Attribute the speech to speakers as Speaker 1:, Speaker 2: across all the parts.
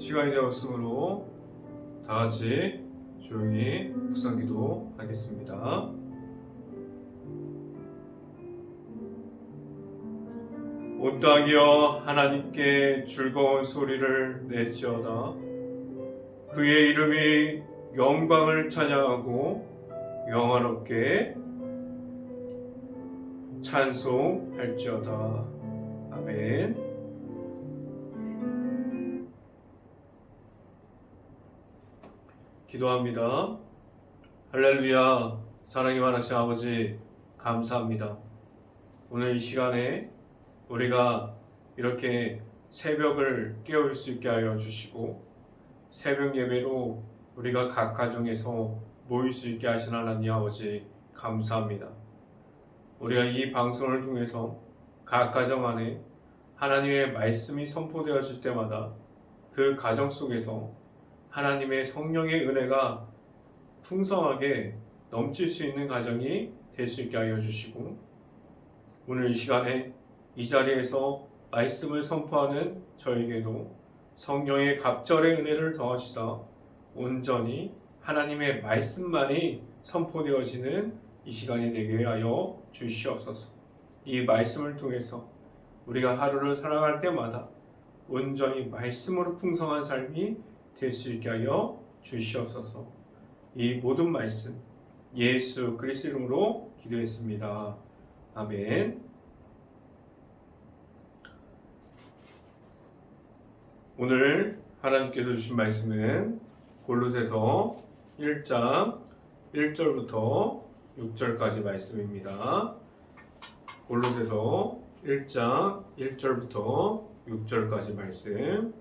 Speaker 1: 시간이 되었으므로 다 같이 조용히 묵상기도 하겠습니다. 온 땅이여 하나님께 즐거운 소리를 내지어다. 그의 이름이 영광을 찬양하고 영화롭게 찬송할지어다. 아멘. 기도합니다. 할렐루야. 사랑이 많으신 아버지 감사합니다. 오늘 이 시간에 우리가 이렇게 새벽을 깨울 수 있게 하여 주시고 새벽 예배로 우리가 각 가정에서 모일 수 있게 하신 하나님 아버지 감사합니다. 우리가 이 방송을 통해서 각 가정 안에 하나님의 말씀이 선포되어질 때마다 그 가정 속에서 하나님의 성령의 은혜가 풍성하게 넘칠 수 있는 가정이 될 수 있게 하여 주시고 오늘 이 시간에 이 자리에서 말씀을 선포하는 저에게도 성령의 갑절의 은혜를 더하시사 온전히 하나님의 말씀만이 선포되어지는 이 시간이 되게 하여 주시옵소서. 이 말씀을 통해서 우리가 하루를 살아갈 때마다 온전히 말씀으로 풍성한 삶이 될 수 있게 하여 주시옵소서. 이 모든 말씀 예수 그리스도 이름으로 기도했습니다. 아멘. 오늘 하나님께서 주신 말씀은 골로새서 1장 1절부터 6절까지 말씀입니다. 골로새서 1장 1절부터 6절까지 말씀.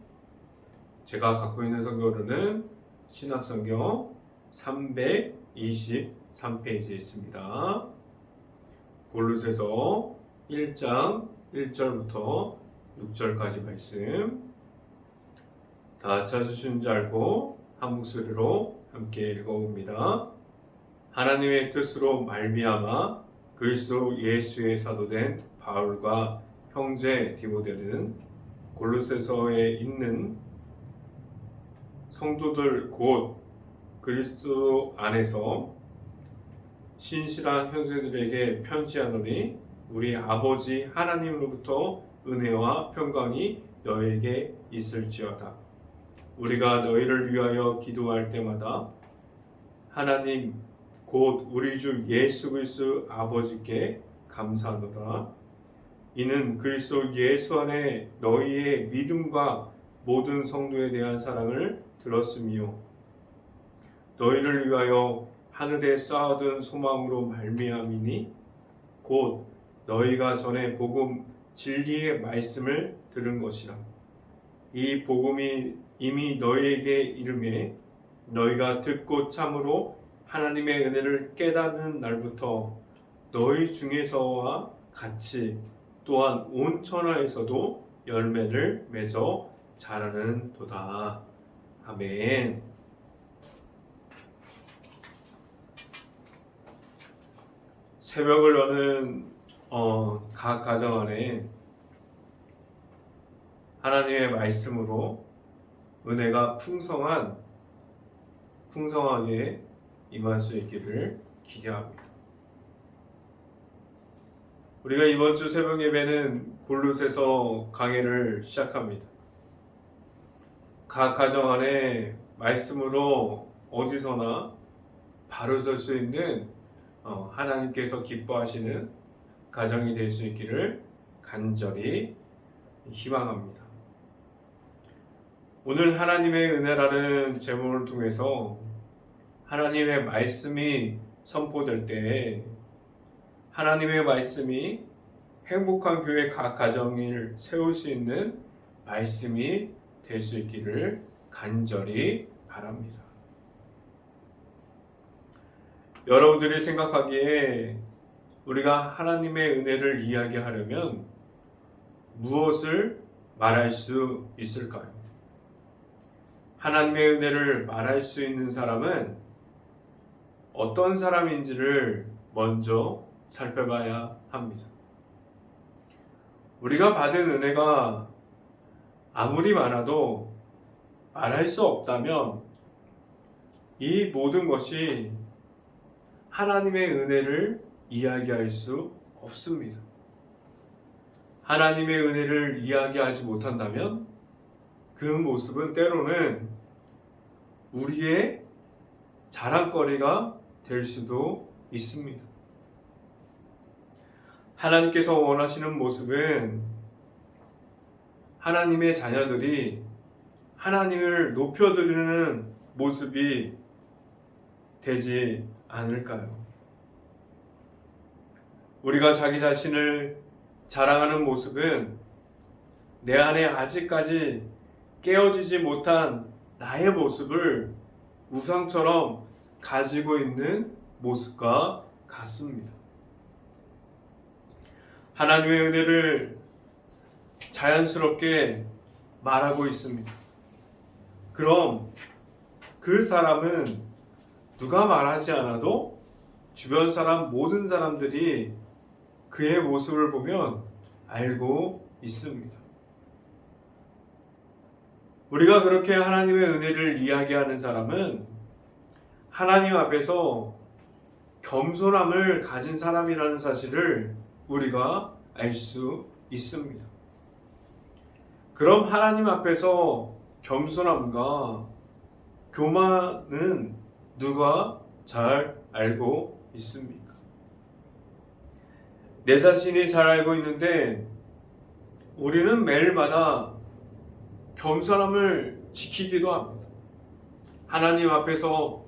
Speaker 1: 제가 갖고 있는 성경으로는 신약성경 323페이지에 있습니다. 골로새서 1장 1절부터 6절까지 말씀. 다 찾으신 줄 알고 한 목소리로 함께 읽어봅니다. 하나님의 뜻으로 말미암아 그리스도 예수의 사도된 바울과 형제 디모데는 골로새서에 있는 성도들 곧 그리스도 안에서 신실한 형제들에게 편지하노니 우리 아버지 하나님으로부터 은혜와 평강이 너에게 있을지어다. 우리가 너희를 위하여 기도할 때마다 하나님 곧 우리 주 예수 그리스도 아버지께 감사하노라. 이는 그리스도 예수 안에 너희의 믿음과 모든 성도에 대한 사랑을 들었으며 너희를 위하여 하늘에 쌓아둔 소망으로 말미암이니 곧 너희가 전에 복음 진리의 말씀을 들은 것이라. 이 복음이 이미 너희에게 이르매 너희가 듣고 참으로 하나님의 은혜를 깨닫는 날부터 너희 중에서와 같이 또한 온 천하에서도 열매를 맺어 자라는 도다. 아멘. 새벽을 여는 각 가정 안에 하나님의 말씀으로 은혜가 풍성하게 임할 수 있기를 기대합니다. 우리가 이번 주 새벽 예배는 골로새서 강해를 시작합니다. 각 가정 안에 말씀으로 어디서나 바로 설 수 있는 하나님께서 기뻐하시는 가정이 될 수 있기를 간절히 희망합니다. 오늘 하나님의 은혜라는 제목을 통해서 하나님의 말씀이 선포될 때 하나님의 말씀이 행복한 교회 각 가정을 세울 수 있는 말씀이 될 수 있기를 간절히 바랍니다. 여러분들이 생각하기에 우리가 하나님의 은혜를 이야기하려면 무엇을 말할 수 있을까요? 하나님의 은혜를 말할 수 있는 사람은 어떤 사람인지를 먼저 살펴봐야 합니다. 우리가 받은 은혜가 아무리 많아도 말할 수 없다면 이 모든 것이 하나님의 은혜를 이야기할 수 없습니다. 하나님의 은혜를 이야기하지 못한다면 그 모습은 때로는 우리의 자랑거리가 될 수도 있습니다. 하나님께서 원하시는 모습은 하나님의 자녀들이 하나님을 높여드리는 모습이 되지 않을까요? 우리가 자기 자신을 자랑하는 모습은 내 안에 아직까지 깨어지지 못한 나의 모습을 우상처럼 가지고 있는 모습과 같습니다. 하나님의 은혜를 자연스럽게 말하고 있습니다. 그럼 그 사람은 누가 말하지 않아도 주변 사람 모든 사람들이 그의 모습을 보면 알고 있습니다. 우리가 그렇게 하나님의 은혜를 이야기하는 사람은 하나님 앞에서 겸손함을 가진 사람이라는 사실을 우리가 알 수 있습니다. 그럼 하나님 앞에서 겸손함과 교만은 누가 잘 알고 있습니까? 내 자신이 잘 알고 있는데 우리는 매일마다 겸손함을 지키기도 합니다. 하나님 앞에서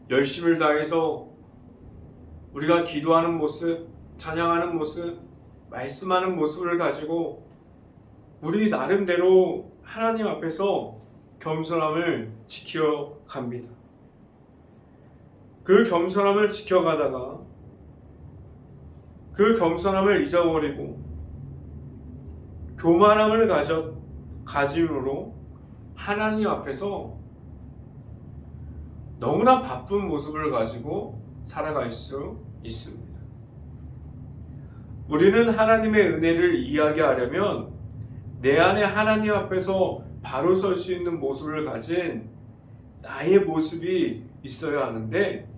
Speaker 1: 열심을 다해서 우리가 기도하는 모습, 찬양하는 모습, 말씀하는 모습을 가지고 우리 나름대로 하나님 앞에서 겸손함을 지켜갑니다. 그 겸손함을 지켜가다가 그 겸손함을 잊어버리고 교만함을 가짐으로 하나님 앞에서 너무나 바쁜 모습을 가지고 살아갈 수 있습니다. 우리는 하나님의 은혜를 이야기하려면 내 안에 하나님 앞에서 바로 설 수 있는 모습을 가진 나의 모습이 있어야 하는데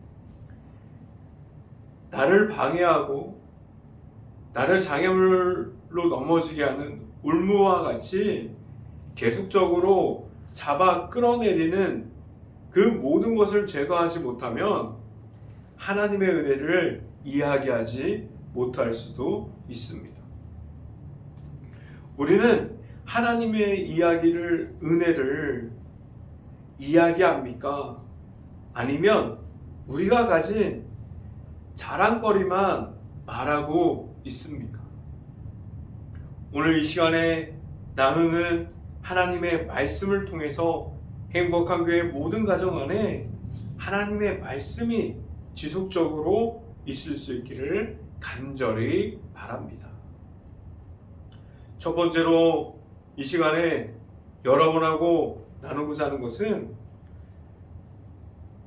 Speaker 1: 나를 방해하고 나를 장애물로 넘어지게 하는 울무와 같이 계속적으로 잡아 끌어내리는 그 모든 것을 제거하지 못하면 하나님의 은혜를 이야기하지 못할 수도 있습니다. 우리는 하나님의 은혜를 이야기합니까? 아니면 우리가 가진 자랑거리만 말하고 있습니까? 오늘 이 시간에 나누는 하나님의 말씀을 통해서 행복한 교회 모든 가정 안에 하나님의 말씀이 지속적으로 있을 수 있기를 간절히 바랍니다. 첫 번째로 이 시간에 여러분하고 나누고자 하는 것은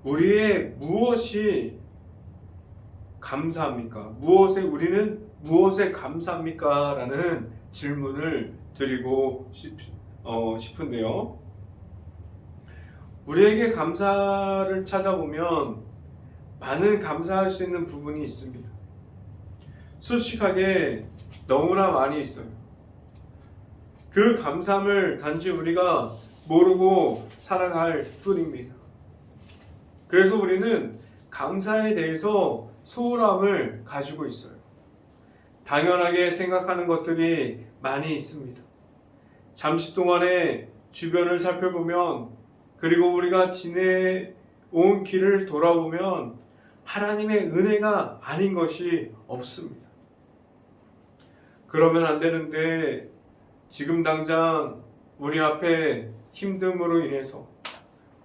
Speaker 1: 우리의 무엇이 감사합니까? 우리는 무엇에 감사합니까? 라는 질문을 드리고 싶은데요. 우리에게 감사를 찾아보면 많은 감사할 수 있는 부분이 있습니다. 수식하게 너무나 많이 있어요. 그 감사함을 단지 우리가 모르고 살아갈 뿐입니다. 그래서 우리는 감사에 대해서 소홀함을 가지고 있어요. 당연하게 생각하는 것들이 많이 있습니다. 잠시 동안에 주변을 살펴보면 그리고 우리가 지내온 길을 돌아보면 하나님의 은혜가 아닌 것이 없습니다. 그러면 안 되는데 지금 당장 우리 앞에 힘듦으로 인해서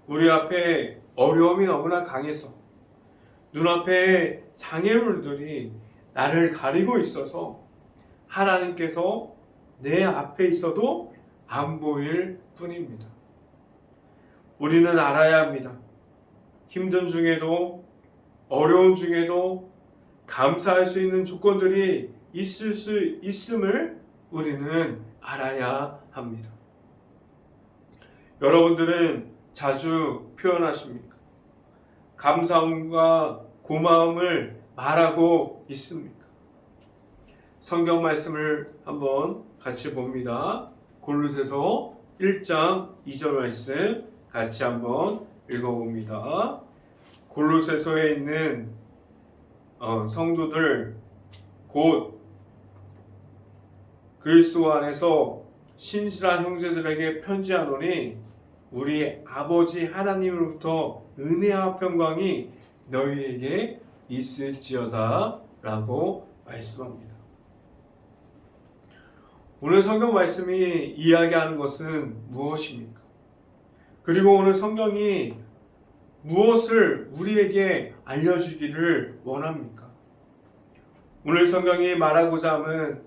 Speaker 1: 우리 앞에 어려움이 너무나 강해서 눈앞에 장애물들이 나를 가리고 있어서 하나님께서 내 앞에 있어도 안 보일 뿐입니다. 우리는 알아야 합니다. 힘든 중에도 어려운 중에도 감사할 수 있는 조건들이 있을 수 있음을 우리는 알아야 합니다. 여러분들은 자주 표현하십니까? 감사함과 고마움을 말하고 있습니까? 성경 말씀을 한번 같이 봅니다. 골로새서 1장 2절 말씀 같이 한번 읽어봅니다. 골로새서에 있는 성도들 곧 그리스도 안에서 신실한 형제들에게 편지하노니 우리 아버지 하나님으로부터 은혜와 평강이 너희에게 있을지어다 라고 말씀합니다. 오늘 성경 말씀이 이야기하는 것은 무엇입니까? 그리고 오늘 성경이 무엇을 우리에게 알려주기를 원합니까? 오늘 성경이 말하고자 함은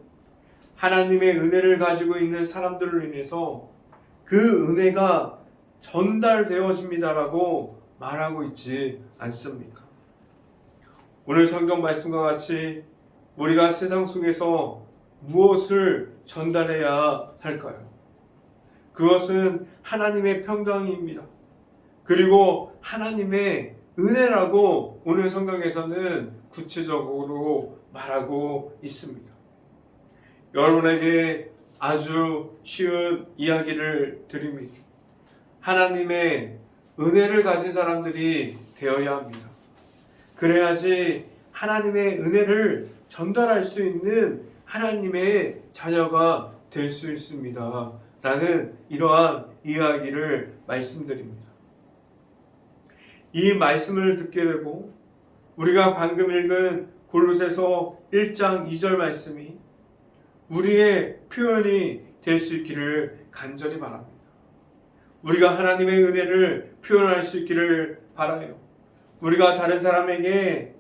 Speaker 1: 하나님의 은혜를 가지고 있는 사람들로 인해서 그 은혜가 전달되어집니다라고 말하고 있지 않습니까? 오늘 성경 말씀과 같이 우리가 세상 속에서 무엇을 전달해야 할까요? 그것은 하나님의 평강입니다. 그리고 하나님의 은혜라고 오늘 성경에서는 구체적으로 말하고 있습니다. 여러분에게 아주 쉬운 이야기를 드립니다. 하나님의 은혜를 가진 사람들이 되어야 합니다. 그래야지 하나님의 은혜를 전달할 수 있는 하나님의 자녀가 될 수 있습니다. 라는 이러한 이야기를 말씀드립니다. 이 말씀을 듣게 되고 우리가 방금 읽은 골로새서 1장 2절 말씀이 우리의 표현이 될 수 있기를 간절히 바랍니다. 우리가 하나님의 은혜를 표현할 수 있기를 바라요. 우리가 다른 사람에게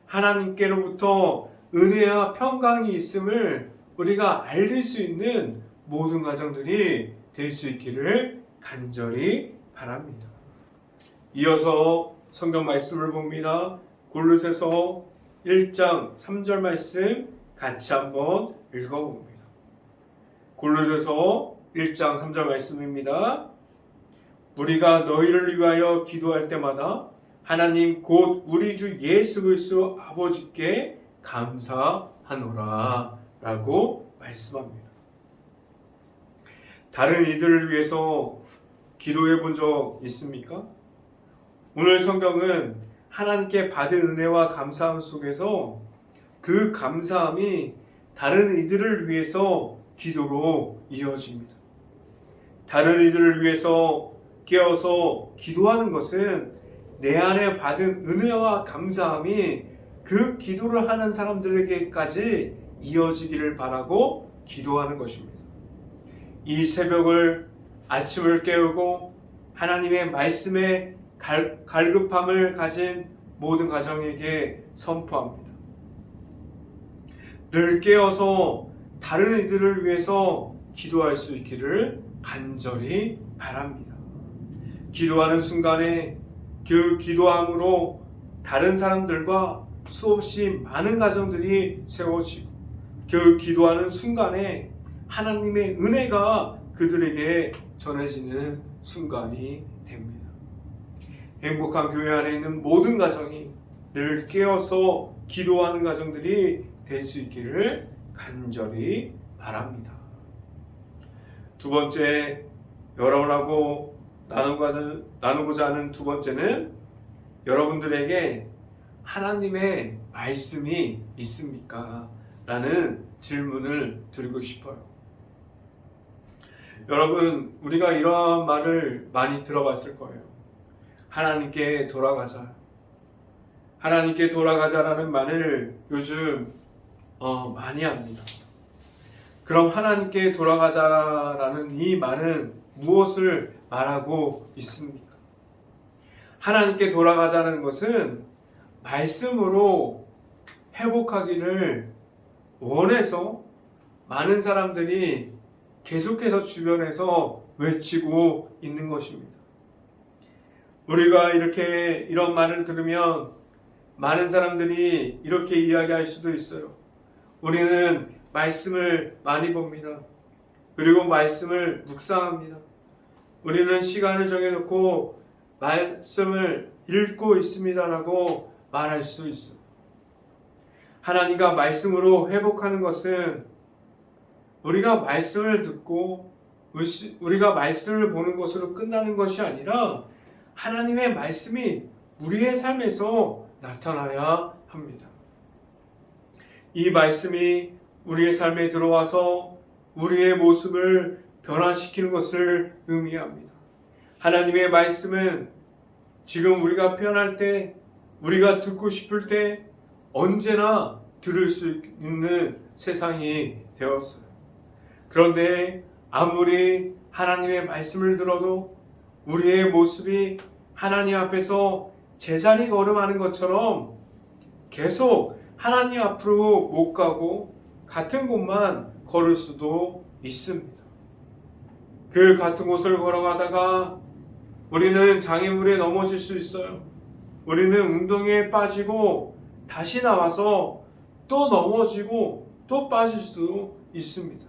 Speaker 1: 하나님께로부터 은혜와 평강이 있음을 우리가 알릴 수 있는 모든 가정들이 될 수 있기를 간절히 바랍니다. 이어서 성경 말씀을 봅니다. 골로새서 1장 3절 말씀 같이 한번 읽어봅니다. 골로새서 1장 3절 말씀입니다. 우리가 너희를 위하여 기도할 때마다 하나님 곧 우리 주 예수 그리스도 아버지께 감사하노라 라고 말씀합니다. 다른 이들을 위해서 기도해 본 적 있습니까? 오늘 성경은 하나님께 받은 은혜와 감사함 속에서 그 감사함이 다른 이들을 위해서 기도로 이어집니다. 다른 이들을 위해서 깨어서 기도하는 것은 내 안에 받은 은혜와 감사함이 그 기도를 하는 사람들에게까지 이어지기를 바라고 기도하는 것입니다. 이 새벽을 아침을 깨우고 하나님의 말씀에 갈급함을 가진 모든 가정에게 선포합니다. 늘 깨어서 다른 이들을 위해서 기도할 수 있기를 간절히 바랍니다. 기도하는 순간에 그 기도함으로 다른 사람들과 수없이 많은 가정들이 세워지고 그 기도하는 순간에 하나님의 은혜가 그들에게 전해지는 순간이 됩니다. 행복한 교회 안에 있는 모든 가정이 늘 깨어서 기도하는 가정들이 될 수 있기를 간절히 바랍니다. 두 번째, 여러분하고 나누고자 하는 두 번째는 여러분들에게 하나님의 말씀이 있습니까? 라는 질문을 드리고 싶어요. 여러분, 우리가 이러한 말을 많이 들어봤을 거예요. 하나님께 돌아가자. 하나님께 돌아가자라는 말을 요즘 많이 합니다. 그럼 하나님께 돌아가자라는 이 말은 무엇을 말하고 있습니까? 하나님께 돌아가자는 것은 말씀으로 회복하기를 원해서 많은 사람들이 계속해서 주변에서 외치고 있는 것입니다. 우리가 이런 말을 들으면 많은 사람들이 이렇게 이야기할 수도 있어요. 우리는 말씀을 많이 봅니다. 그리고 말씀을 묵상합니다. 우리는 시간을 정해놓고 말씀을 읽고 있습니다라고 말할 수 있어. 하나님과 말씀으로 회복하는 것은 우리가 말씀을 듣고 우리가 말씀을 보는 것으로 끝나는 것이 아니라 하나님의 말씀이 우리의 삶에서 나타나야 합니다. 이 말씀이 우리의 삶에 들어와서 우리의 모습을 변화시키는 것을 의미합니다. 하나님의 말씀은 지금 우리가 편할 때, 우리가 듣고 싶을 때 언제나 들을 수 있는 세상이 되었어요. 그런데 아무리 하나님의 말씀을 들어도 우리의 모습이 하나님 앞에서 제자리 걸음하는 것처럼 계속 하나님 앞으로 못 가고 같은 곳만 걸을 수도 있습니다. 그 같은 곳을 걸어가다가 우리는 장애물에 넘어질 수 있어요. 우리는 운동에 빠지고 다시 나와서 또 넘어지고 또 빠질 수도 있습니다.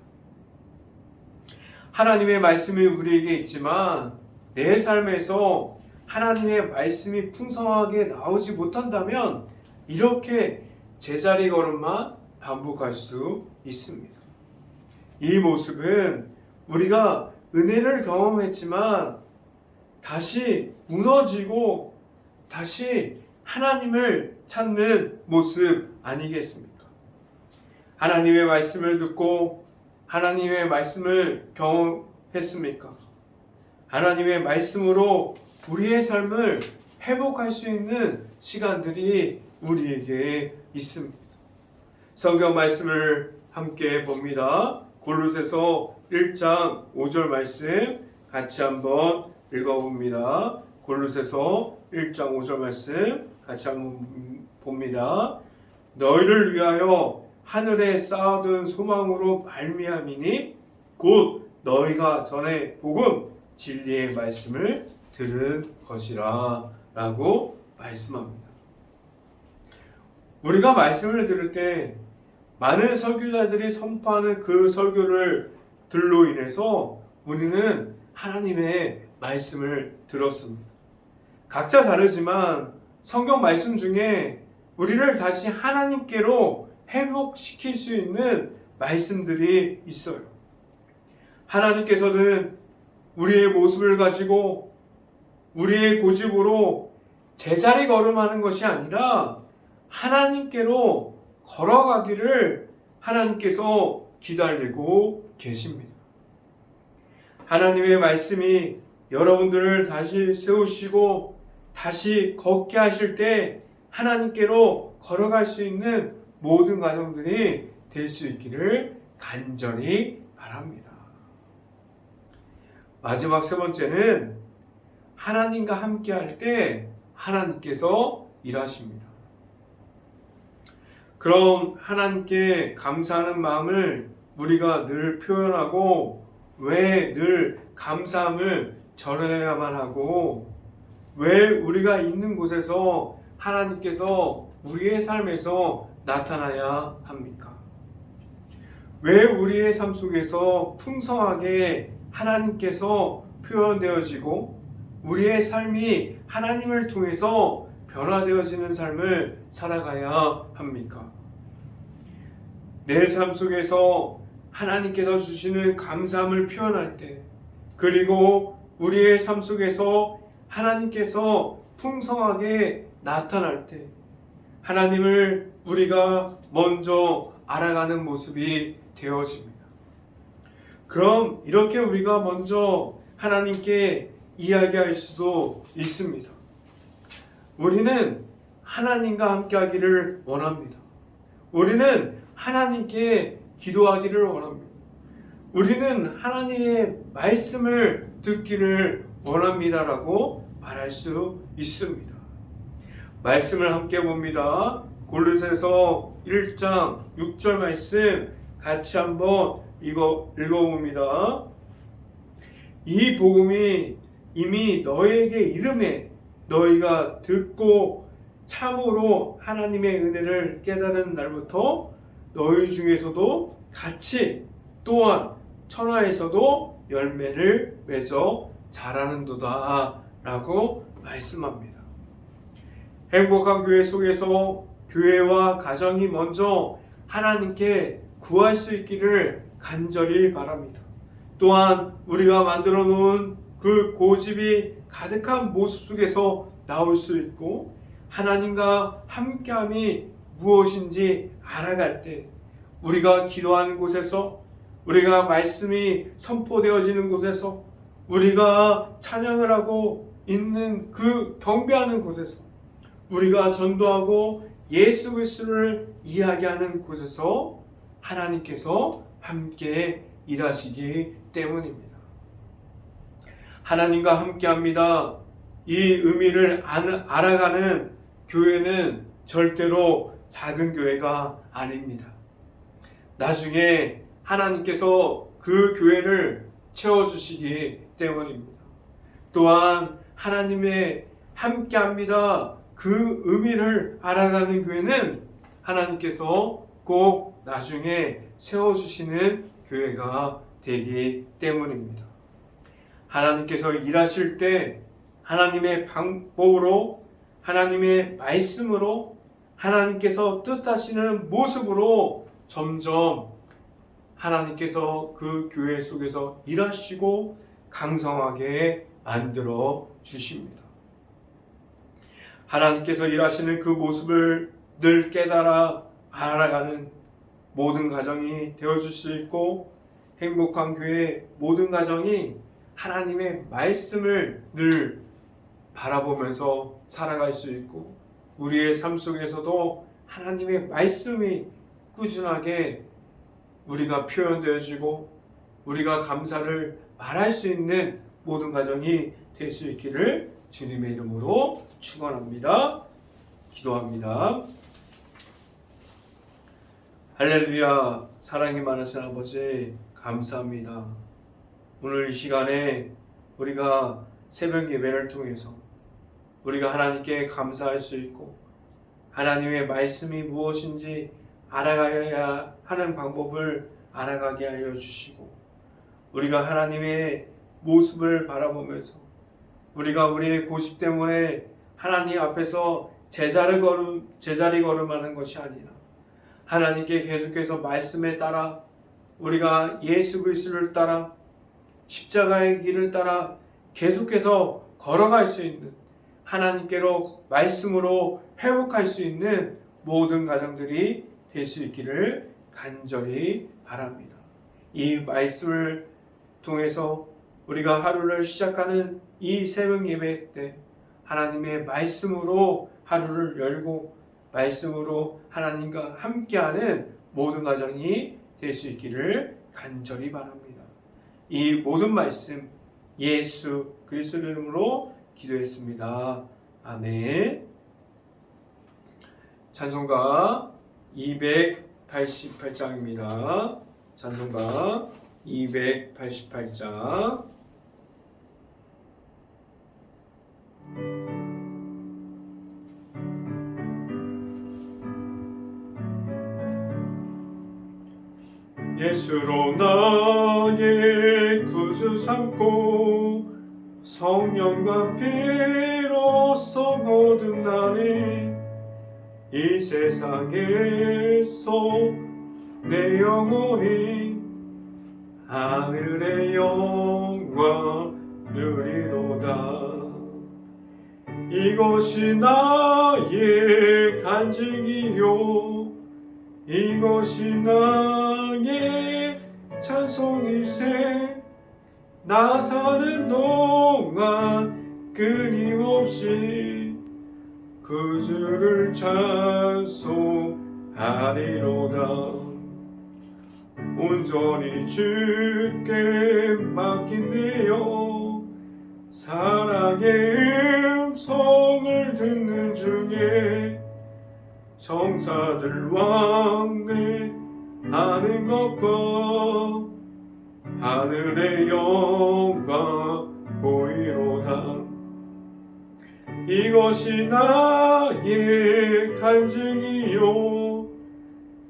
Speaker 1: 하나님의 말씀이 우리에게 있지만 내 삶에서 하나님의 말씀이 풍성하게 나오지 못한다면 이렇게 제자리 걸음만 반복할 수 있습니다. 이 모습은 우리가 은혜를 경험했지만 다시 무너지고 다시 하나님을 찾는 모습 아니겠습니까? 하나님의 말씀을 듣고 하나님의 말씀을 경험했습니까? 하나님의 말씀으로 우리의 삶을 회복할 수 있는 시간들이 우리에게 있습니다. 성경 말씀을 함께 봅니다. 골로새서 1장 5절 말씀 같이 한번 읽어봅니다. 골로새서 1장 5절 말씀 같이 한번 봅니다. 너희를 위하여 하늘에 쌓아둔 소망으로 말미암이니 곧 너희가 전에 복음 진리의 말씀을 들은 것이라 라고 말씀합니다. 우리가 말씀을 들을 때 많은 설교자들이 선포하는 그 설교를 들로 인해서 우리는 하나님의 말씀을 들었습니다. 각자 다르지만 성경 말씀 중에 우리를 다시 하나님께로 회복시킬 수 있는 말씀들이 있어요. 하나님께서는 우리의 모습을 가지고 우리의 고집으로 제자리 걸음하는 것이 아니라 하나님께로 걸어가기를 하나님께서 기다리고 계십니다. 하나님의 말씀이 여러분들을 다시 세우시고 다시 걷게 하실 때 하나님께로 걸어갈 수 있는 모든 과정들이 될 수 있기를 간절히 바랍니다. 마지막 세 번째는 하나님과 함께 할 때 하나님께서 일하십니다. 그럼 하나님께 감사하는 마음을 우리가 늘 표현하고 왜 늘 감사함을 전해야만 하고 왜 우리가 있는 곳에서 하나님께서 우리의 삶에서 나타나야 합니까? 왜 우리의 삶 속에서 풍성하게 하나님께서 표현되어지고 우리의 삶이 하나님을 통해서 변화되어지는 삶을 살아가야 합니까? 내 삶 속에서 하나님께서 주시는 감사함을 표현할 때 그리고 우리의 삶 속에서 하나님께서 풍성하게 나타날 때 하나님을 우리가 먼저 알아가는 모습이 되어집니다. 그럼 이렇게 우리가 먼저 하나님께 이야기할 수도 있습니다. 우리는 하나님과 함께 하기를 원합니다. 우리는 하나님께 기도하기를 원합니다. 우리는 하나님의 말씀을 듣기를 원합니다라고 말할 수 있습니다. 말씀을 함께 봅니다. 골로새서 1장 6절 말씀 같이 한번 읽어봅니다. 이 복음이 이미 너에게 이름에 너희가 듣고 참으로 하나님의 은혜를 깨달은 날부터 너희 중에서도 같이 또한 천하에서도 열매를 맺어 잘하는도다 라고 말씀합니다. 행복한 교회 속에서 교회와 가정이 먼저 하나님께 구할 수 있기를 간절히 바랍니다. 또한 우리가 만들어 놓은 그 고집이 가득한 모습 속에서 나올 수 있고, 하나님과 함께함이 무엇인지 알아갈 때 우리가 기도하는 곳에서, 우리가 말씀이 선포되어지는 곳에서, 우리가 찬양을 하고 있는 그 경배하는 곳에서, 우리가 전도하고 예수 그리스도를 이야기하는 곳에서 하나님께서 함께 일하시기 때문입니다. 하나님과 함께합니다. 이 의미를 알아가는 교회는 절대로 작은 교회가 아닙니다. 나중에 하나님께서 그 교회를 채워주시기 때문입니다. 또한 하나님의 함께합니다. 그 의미를 알아가는 교회는 하나님께서 꼭 나중에 세워주시는 교회가 되기 때문입니다. 하나님께서 일하실 때 하나님의 방법으로, 하나님의 말씀으로, 하나님께서 뜻하시는 모습으로 점점 하나님께서 그 교회 속에서 일하시고 강성하게 만들어 주십니다. 하나님께서 일하시는 그 모습을 늘 깨달아 알아가는 모든 가정이 되어줄 수 있고, 행복한 교회 모든 가정이 하나님의 말씀을 늘 바라보면서 살아갈 수 있고, 우리의 삶 속에서도 하나님의 말씀이 꾸준하게 우리가 표현되어지고 우리가 감사를 말할 수 있는 모든 가정이 될 수 있기를 주님의 이름으로 축원합니다. 기도합니다. 할렐루야. 사랑이 많으신 아버지 감사합니다. 오늘 이 시간에 우리가 새벽 예배를 통해서 우리가 하나님께 감사할 수 있고, 하나님의 말씀이 무엇인지 알아가야 하는 방법을 알아가게 하여 주시고, 우리가 하나님의 모습을 바라보면서 우리가 우리의 고집 때문에 하나님 앞에서 제자리 걸음하는 것이 아니라 하나님께 계속해서 말씀에 따라, 우리가 예수 그리스도를 따라 십자가의 길을 따라 계속해서 걸어갈 수 있는, 하나님께로 말씀으로 회복할 수 있는 모든 가정들이 될 수 있기를 간절히 바랍니다. 이 말씀을 통해서 우리가 하루를 시작하는 이 새벽 예배 때 하나님의 말씀으로 하루를 열고 말씀으로 하나님과 함께하는 모든 가정이 될 수 있기를 간절히 바랍니다. 이 모든 말씀 예수 그리스도 이름으로 기도했습니다. 아멘. 찬송가 288장입니다. 찬송가 288장. 예수로 나의 구주 삼고 성령과 피로써 거듭나니 이 세상에서 내 영혼이 하늘의 영광 누리로다. 이것이 나의 간증이요 이것이 나의 찬송이세. 나 사는 동안 끊임없이 그 주를 찬송하리로다. 온전히 주께 맡긴대요. 사랑의 음성을 듣는 중에 정사들 왕래 하는 것과 하늘의 영광 보이로다. 이것이 나의 간증이요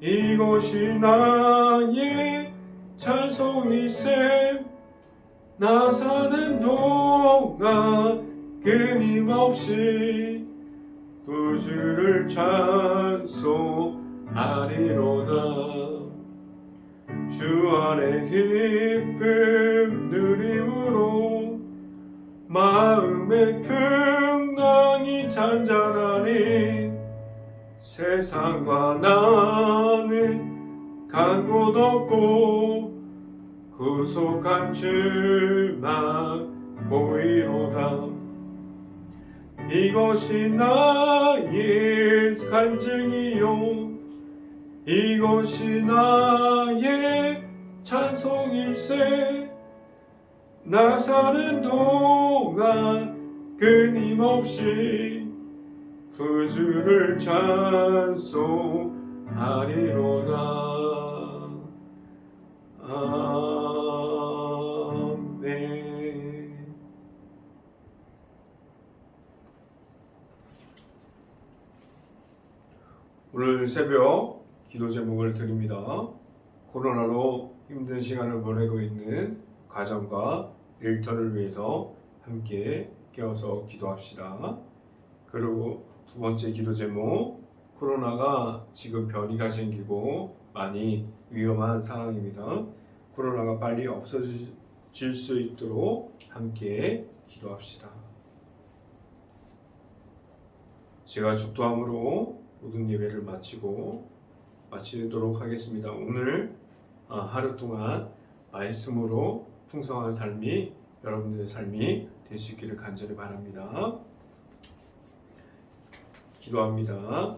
Speaker 1: 이것이 나의 찬송이세. 나 사는 동안 끊임없이 구주를 찬송하리로다. 주 안에 기쁨 누림으로 마음의 평강이 잔잔하니 세상과 나는 간 곳 없고 구속한 주만 보이로다. 이것이 나의 간증이요 이것이 나의 찬송일세. 나 사는 동안 끊임없이 구주를 찬송하리로다. 아멘. 오늘 새벽 기도 제목을 드립니다. 코로나로 힘든 시간을 보내고 있는 가정과 일터를 위해서 함께 깨어서 기도합시다. 그리고 두 번째 기도 제목, 코로나가 지금 변이가 생기고 많이 위험한 상황입니다. 코로나가 빨리 없어질 수 있도록 함께 기도합시다. 제가 축도함으로 모든 예배를 마치도록 하겠습니다. 오늘 하루 동안 말씀으로 풍성한 삶이 여러분들의 삶이 될 수 있기를 간절히 바랍니다. 기도합니다.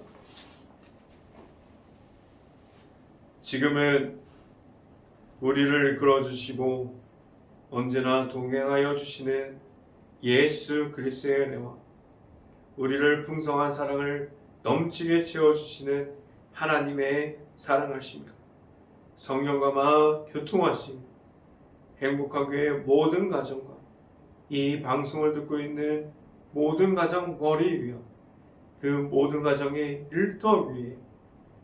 Speaker 1: 지금은 우리를 이끌어 주시고 언제나 동행하여 주시는 예수 그리스도의 은혜와 우리를 풍성한 사랑을 넘치게 채워주시는 하나님의 사랑하심과 성령과 마음 교통하심, 행복한 교회 모든 가정과 이 방송을 듣고 있는 모든 가정 머리 위와 그 모든 가정의 일터 위에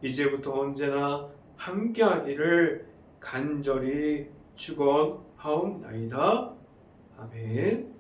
Speaker 1: 이제부터 언제나 함께하기를 간절히 축원하옵나이다. 아멘.